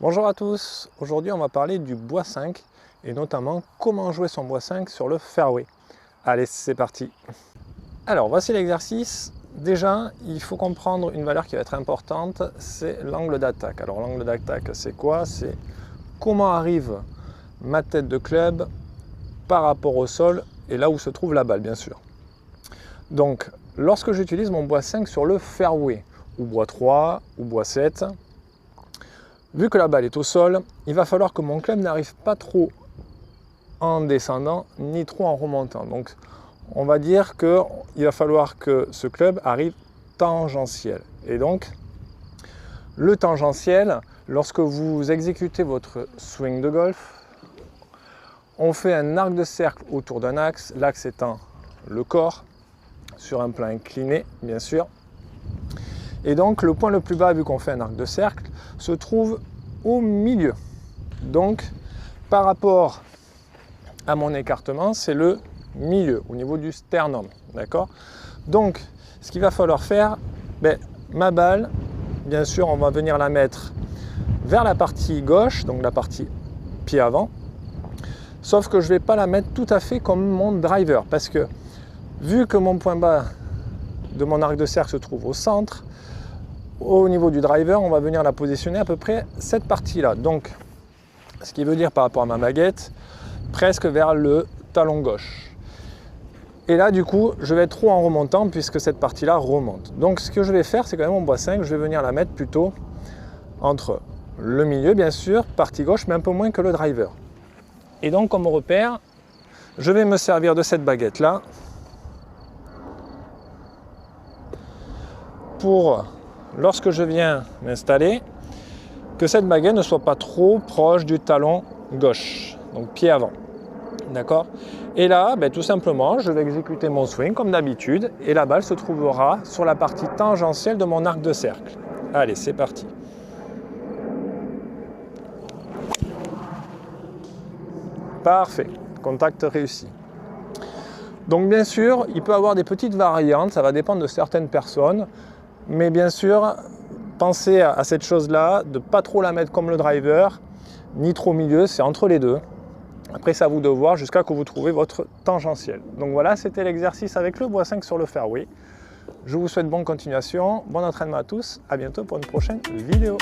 Bonjour à tous, aujourd'hui on va parler du bois 5 et notamment comment jouer son bois 5 sur le fairway. Allez, c'est parti. Alors voici l'exercice. Déjà, il faut comprendre une valeur qui va être importante, c'est l'angle d'attaque. Alors l'angle d'attaque, c'est quoi? C'est comment arrive ma tête de club par rapport au sol et là où se trouve la balle, bien sûr. Donc, lorsque j'utilise mon bois 5 sur le fairway, ou bois 3, ou bois 7, vu que la balle est au sol, il va falloir que mon club n'arrive pas trop en descendant, ni trop en remontant. Donc, on va dire qu'il va falloir que ce club arrive tangentiel. Et donc, le tangentiel, lorsque vous exécutez votre swing de golf, on fait un arc de cercle autour d'un axe, l'axe étant le corps, sur un plan incliné, bien sûr. Et donc, le point le plus bas, vu qu'on fait un arc de cercle, se trouve au milieu. Donc, par rapport à mon écartement, c'est le milieu, au niveau du sternum. D'accord? Donc, ce qu'il va falloir faire, ma balle, bien sûr, on va venir la mettre vers la partie gauche, donc la partie pied avant. Sauf que je ne vais pas la mettre tout à fait comme mon driver, parce que vu que mon point bas de mon arc de cercle se trouve au centre, au niveau du driver, on va venir la positionner à peu près cette partie-là. Donc, ce qui veut dire par rapport à ma baguette, presque vers le talon gauche. Et là, du coup, je vais être trop en remontant puisque cette partie-là remonte. Donc, ce que je vais faire, c'est quand même mon bois 5, je vais venir la mettre plutôt entre le milieu, bien sûr, partie gauche, mais un peu moins que le driver. Et donc, comme repère, je vais me servir de cette baguette-là pour, lorsque je viens m'installer, que cette baguette ne soit pas trop proche du talon gauche, donc pied avant. D'accord? Et là, tout simplement, je vais exécuter mon swing comme d'habitude et la balle se trouvera sur la partie tangentielle de mon arc de cercle. Allez, c'est parti. Parfait, contact réussi. Donc bien sûr, il peut y avoir des petites variantes, ça va dépendre de certaines personnes, mais bien sûr, pensez à cette chose-là, de ne pas trop la mettre comme le driver, ni trop au milieu, c'est entre les deux. Après, c'est à vous de voir jusqu'à que vous trouvez votre tangentiel. Donc voilà, c'était l'exercice avec le bois 5 sur le fairway. Je vous souhaite bonne continuation, bon entraînement à tous, à bientôt pour une prochaine vidéo.